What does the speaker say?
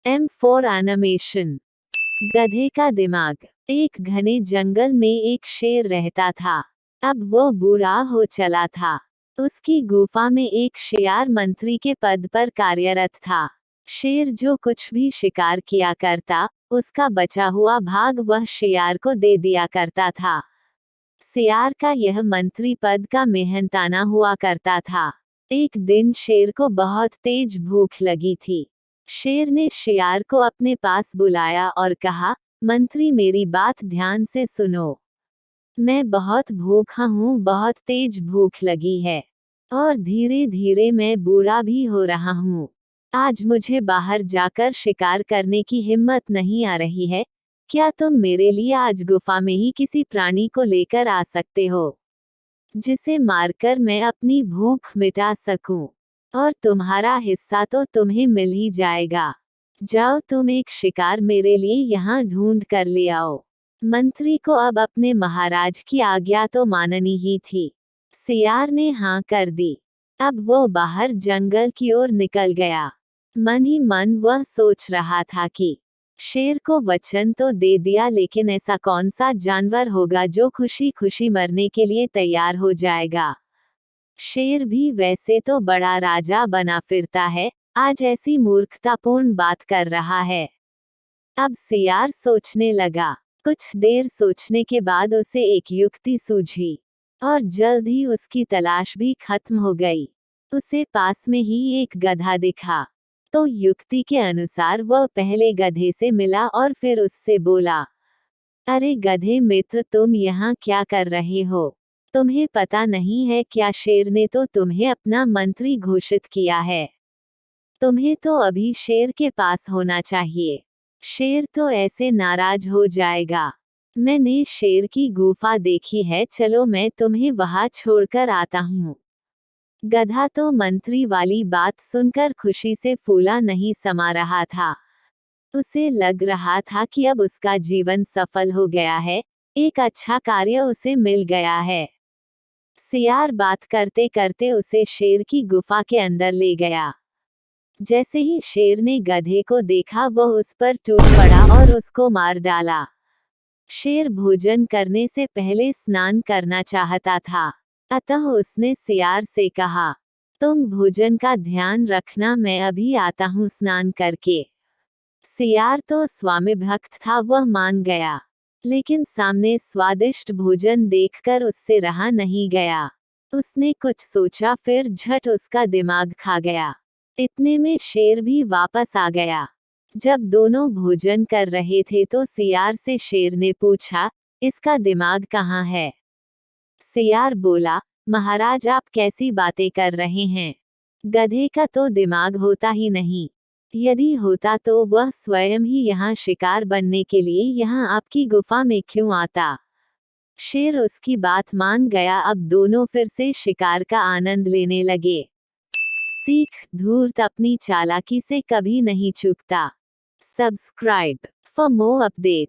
M for animation. गधे का दिमाग। एक घने जंगल में एक शेर रहता था। अब वो बूढ़ा हो चला था। उसकी गुफा में एक शेर मंत्री के पद पर कार्यरत था। शेर जो कुछ भी शिकार किया करता, उसका बचा हुआ भाग वह शेर को दे दिया करता था। शेर का यह मंत्री पद का मेहनताना हुआ करता था। एक दिन शेर को बहुत तेज भूख लगी थी। शेर ने शेर को अपने पास बुलाया और कहा, मंत्री मेरी बात ध्यान से सुनो। मैं बहुत भूखा हूँ, बहुत तेज भूख लगी है और धीरे धीरे मैं बूढ़ा भी हो रहा हूँ। आज मुझे बाहर जाकर शिकार करने की हिम्मत नहीं आ रही है। क्या तुम मेरे लिए आज गुफा में ही किसी प्राणी को लेकर आ सकते हो, जिसे मारकर मैं अपनी भूख मिटा सकूं? और तुम्हारा हिस्सा तो तुम्हें मिल ही जाएगा। जाओ तुम एक शिकार मेरे लिए यहाँ ढूंढ कर ले आओ। मंत्री को अब अपने महाराज की आज्ञा तो माननी ही थी। शेर ने हाँ कर दी। अब वो बाहर जंगल की ओर निकल गया। मन ही मन वह सोच रहा था कि शेर को वचन तो दे दिया, लेकिन ऐसा कौन सा जानवर होगा जो खुशी खुशी मरने के लिए तैयार हो जाएगा। शेर भी वैसे तो बड़ा राजा बना फिरता है, आज ऐसी मूर्खतापूर्ण बात कर रहा है। अब शेर सोचने लगा। कुछ देर सोचने के बाद उसे एक युक्ति सूझी और जल्द ही उसकी तलाश भी खत्म हो गई। उसे पास में ही एक गधा दिखा, तो युक्ति के अनुसार वह पहले गधे से मिला और फिर उससे बोला, अरे गधे मित्र, तुम यहाँ क्या कर रहे हो? तुम्हें पता नहीं है क्या, शेर ने तो तुम्हें अपना मंत्री घोषित किया है। तुम्हें तो अभी शेर के पास होना चाहिए। शेर तो ऐसे नाराज हो जाएगा। मैंने शेर की गुफा देखी है, चलो मैं तुम्हें वहां छोड़कर आता हूँ। गधा तो मंत्री वाली बात सुनकर खुशी से फूला नहीं समा रहा था। उसे लग रहा था कि अब उसका जीवन सफल हो गया है, एक अच्छा कार्य उसे मिल गया है। शेर बात करते करते उसे शेर की गुफा के अंदर ले गया। जैसे ही शेर ने गधे को देखा, वह उस पर टूट पड़ा और उसको मार डाला। शेर भोजन करने से पहले स्नान करना चाहता था, अतः उसने शेर से कहा, तुम भोजन का ध्यान रखना, मैं अभी आता हूँ स्नान करके। शेर तो स्वामी भक्त था, वह मान गया, लेकिन सामने स्वादिष्ट भोजन देखकर उससे रहा नहीं गया। उसने कुछ सोचा, फिर झट उसका दिमाग खा गया। इतने में शेर भी वापस आ गया। जब दोनों भोजन कर रहे थे तो शेर से शेर ने पूछा, इसका दिमाग कहाँ है? शेर बोला, महाराज आप कैसी बातें कर रहे हैं? गधे का तो दिमाग होता ही नहीं। यदि होता तो वह स्वयं ही यहाँ शिकार बनने के लिए यहाँ आपकी गुफा में क्यों आता? शेर उसकी बात मान गया। अब दोनों फिर से शिकार का आनंद लेने लगे। सीख, धूर्त अपनी चालाकी से कभी नहीं चूकता। Subscribe for more update.